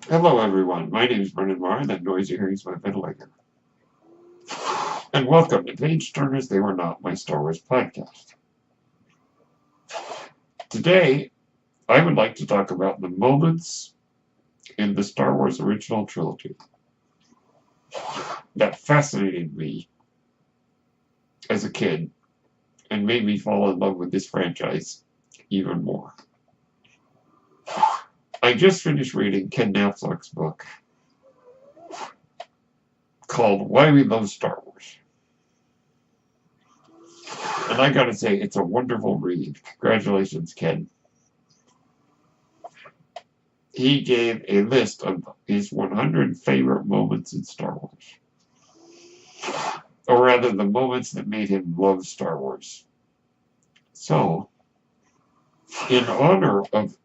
Hello, everyone. My name is Brendan Marr, and that noise you're hearing is my ventilator. And welcome to Page Turners They Were Not, my Star Wars podcast. Today, I would like to talk about the moments in the Star Wars original trilogy that fascinated me as a kid and made me fall in love with this franchise even more. I just finished reading Ken Napzok's book called Why We Love Star Wars. And I gotta say, it's a wonderful read. Congratulations, Ken. He gave a list of his 100 favorite moments in Star Wars. Or rather, the moments that made him love Star Wars. So, in honor of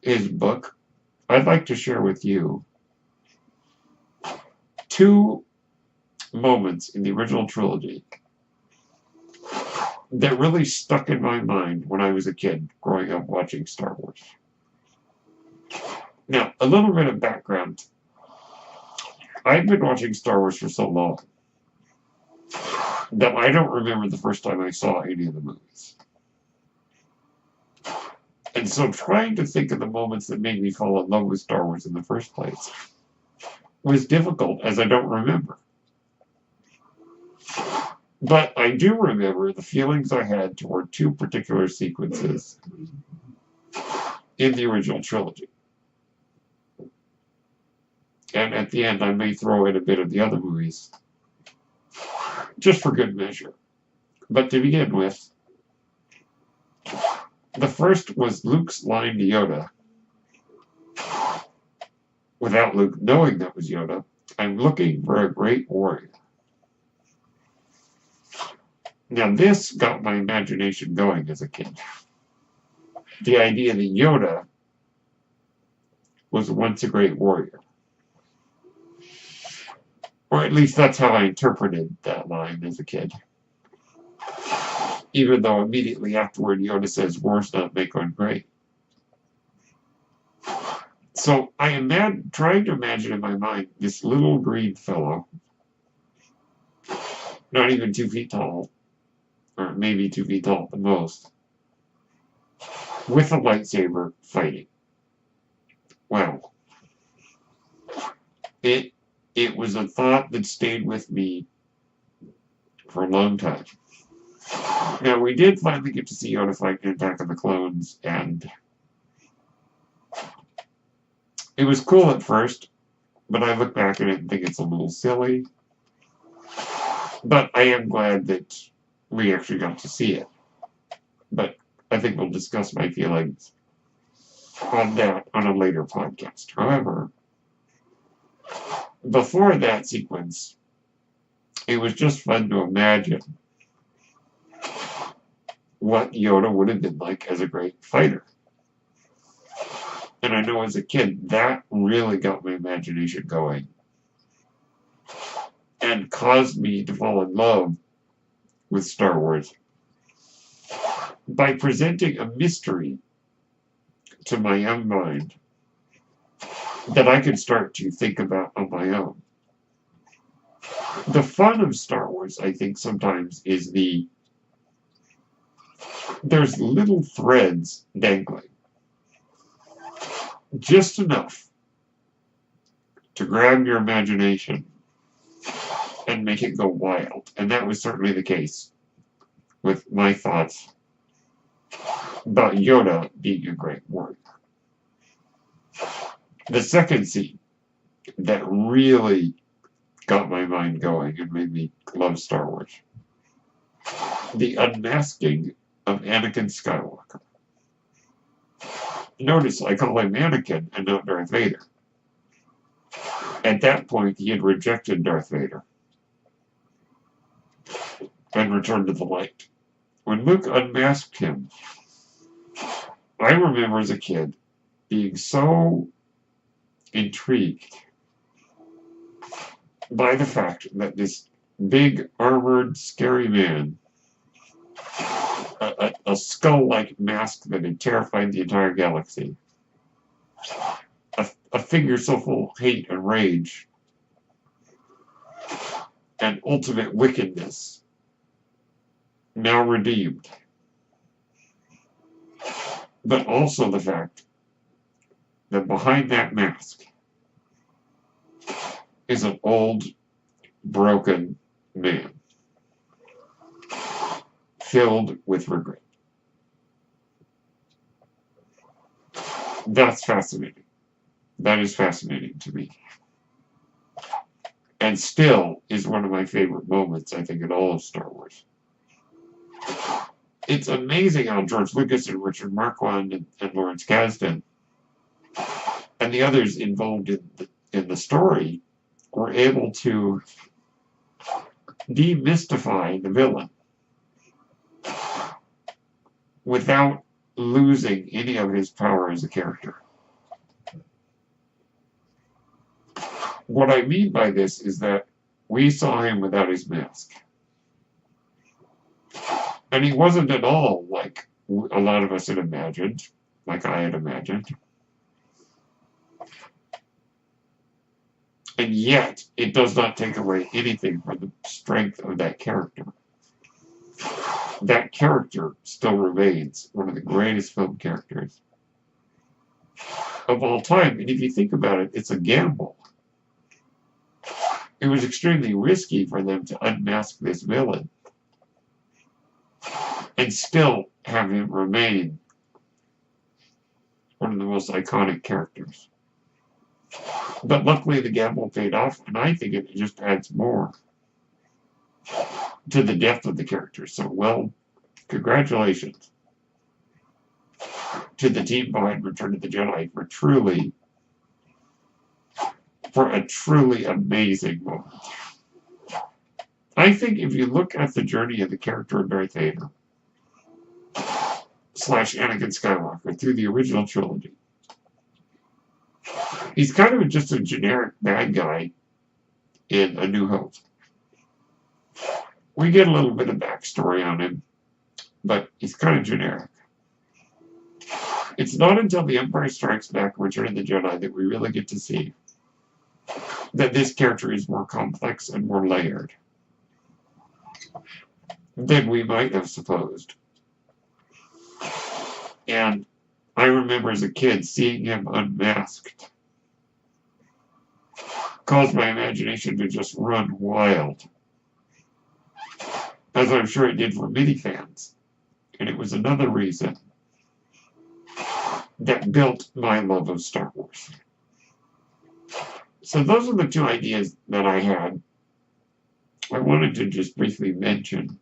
his book, I'd like to share with you two moments in the original trilogy that really stuck in my mind when I was a kid growing up watching Star Wars. Now, a little bit of background. I've been watching Star Wars for so long that I don't remember the first time I saw any of the movies. And so trying to think of the moments that made me fall in love with Star Wars in the first place was difficult, as I don't remember. But I do remember the feelings I had toward two particular sequences in the original trilogy. And at the end, I may throw in a bit of the other movies, just for good measure. But to begin with, the first was Luke's line to Yoda, without Luke knowing that was Yoda, "I'm looking for a great warrior." Now, this got my imagination going as a kid. The idea that Yoda was once a great warrior. Or at least that's how I interpreted that line as a kid. Even though immediately afterward Yoda says, "Wars not make one great." So I am trying to imagine in my mind this little green fellow, not even 2 feet tall, or maybe 2 feet tall at the most, with a lightsaber fighting. Wow. It was a thought that stayed with me for a long time. Now, we did finally get to see Yoda fight in Attack of the Clones, and it was cool at first, but I look back at it and think it's a little silly. But I am glad that we actually got to see it. But I think we'll discuss my feelings on that on a later podcast. However, before that sequence, it was just fun to imagine what Yoda would have been like as a great fighter. And I know as a kid, that really got my imagination going and caused me to fall in love with Star Wars by presenting a mystery to my young mind that I could start to think about on my own. The fun of Star Wars, I think, sometimes is there's little threads dangling. Just enough to grab your imagination and make it go wild. And that was certainly the case with my thoughts about Yoda being a great warrior. The second scene that really got my mind going and made me love Star Wars: the unmasking of Anakin Skywalker. Notice I call him Anakin and not Darth Vader. At that point, he had rejected Darth Vader and returned to the light. When Luke unmasked him, I remember as a kid being so intrigued by the fact that this big, armored, scary man, a skull-like mask that had terrified the entire galaxy, a a figure so full of hate and rage and ultimate wickedness, now redeemed. But also the fact that behind that mask is an old, broken man filled with regret. That's fascinating. That is fascinating to me. And still is one of my favorite moments, I think, in all of Star Wars. It's amazing how George Lucas and Richard Marquand and Lawrence Kasdan and the others involved in the story were able to demystify the villain without losing any of his power as a character. What I mean by this is that we saw him without his mask. And he wasn't at all like a lot of us had imagined, like I had imagined. And yet, it does not take away anything from the strength of that character. That character still remains one of the greatest film characters of all time. And if you think about it, it's a gamble. It was extremely risky for them to unmask this villain and still have him remain one of the most iconic characters. But luckily the gamble paid off, and I think it just adds more to the depth of the character. So, well, congratulations to the team behind Return of the Jedi for a truly amazing moment. I think if you look at the journey of the character of Darth Vader / Anakin Skywalker through the original trilogy, he's kind of just a generic bad guy in A New Hope. We get a little bit of backstory on him, but he's kind of generic. It's not until The Empire Strikes Back and Return of the Jedi that we really get to see that this character is more complex and more layered than we might have supposed. And I remember as a kid seeing him unmasked caused my imagination to just run wild, as I'm sure it did for many fans. And it was another reason that built my love of Star Wars. So those are the two ideas that I had. I wanted to just briefly mention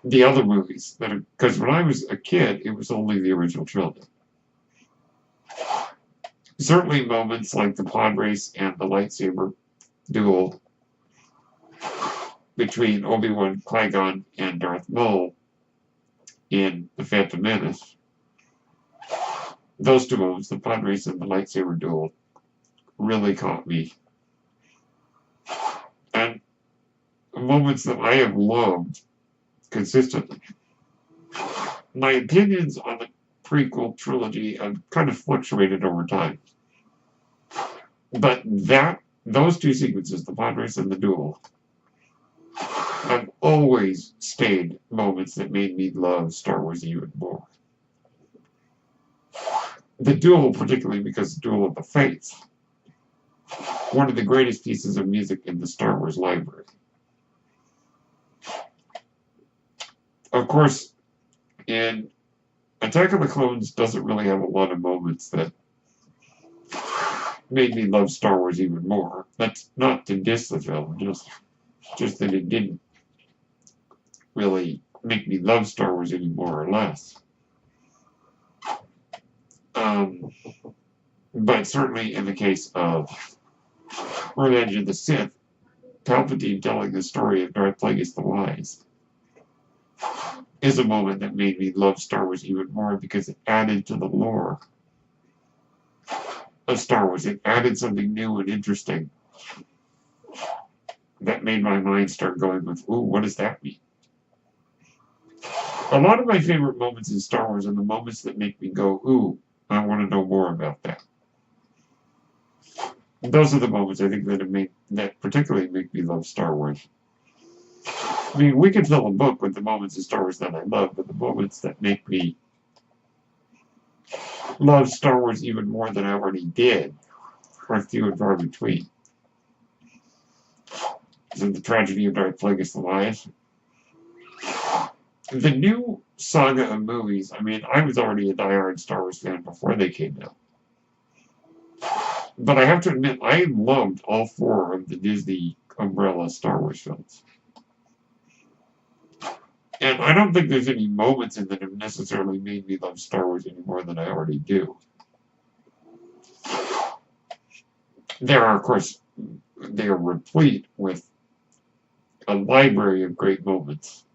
the other movies, because when I was a kid, it was only the original trilogy. Certainly moments like the pod race and the lightsaber duel between Obi-Wan, Qui-Gon, and Darth Maul in The Phantom Menace. Those two moments, the pod race and the lightsaber duel, really caught me. And moments that I have loved consistently. My opinions on the prequel trilogy have kind of fluctuated over time. But those two sequences, the pod race and the duel, have always stayed moments that made me love Star Wars even more. The duel, particularly because the Duel of the Fates, one of the greatest pieces of music in the Star Wars library. Of course, in Attack of the Clones doesn't really have a lot of moments that made me love Star Wars even more. That's not to diss the film, just that it didn't really make me love Star Wars any more or less. But certainly in the case of Revenge of the Sith, Palpatine telling the story of Darth Plagueis the Wise is a moment that made me love Star Wars even more because it added to the lore of Star Wars. It added something new and interesting that made my mind start going with, ooh, what does that mean? A lot of my favorite moments in Star Wars are the moments that make me go, ooh, I want to know more about that. Those are the moments I think that particularly make me love Star Wars. I mean, we could fill a book with the moments of Star Wars that I love, but the moments that make me love Star Wars even more than I already did are few and far between. So the tragedy of Darth Plagueis the Wise. The new saga of movies, I mean, I was already a diehard Star Wars fan before they came out. But I have to admit, I loved all four of the Disney umbrella Star Wars films. And I don't think there's any moments in that have necessarily made me love Star Wars any more than I already do. There are, of course, they are replete with a library of great moments.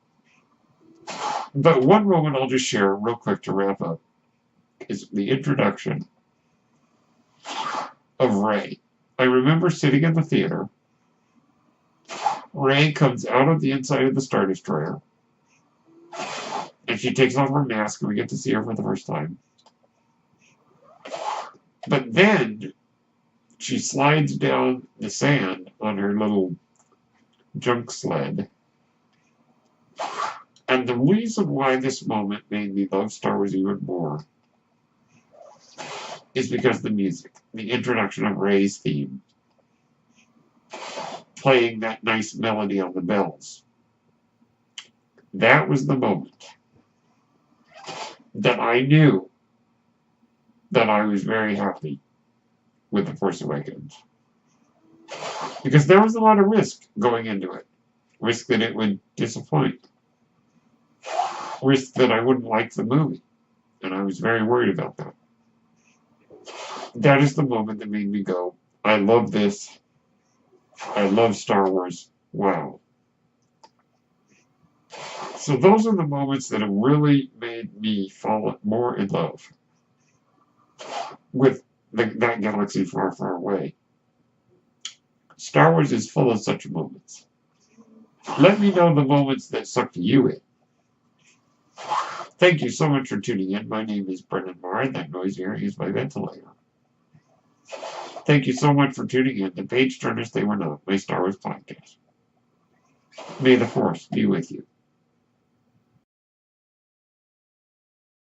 But one moment I'll just share real quick to wrap up is the introduction of Rey. I remember sitting in the theater. Rey comes out of the inside of the Star Destroyer. And she takes off her mask and we get to see her for the first time. But then she slides down the sand on her little junk sled. And the reason why this moment made me love Star Wars even more is because the music, the introduction of Rey's theme, playing that nice melody on the bells. That was the moment that I knew that I was very happy with The Force Awakens. Because there was a lot of risk going into it. Risk that it would disappoint. Risk that I wouldn't like the movie. And I was very worried about that. That is the moment that made me go, I love this. I love Star Wars. Wow. So those are the moments that have really made me fall more in love with that galaxy far, far away. Star Wars is full of such moments. Let me know the moments that sucked you in. Thank you so much for tuning in. My name is Brendan Marr, and that noise here is my ventilator. Thank you so much for tuning in to Page Turners They Were Not, my Star Wars podcast. May the Force be with you.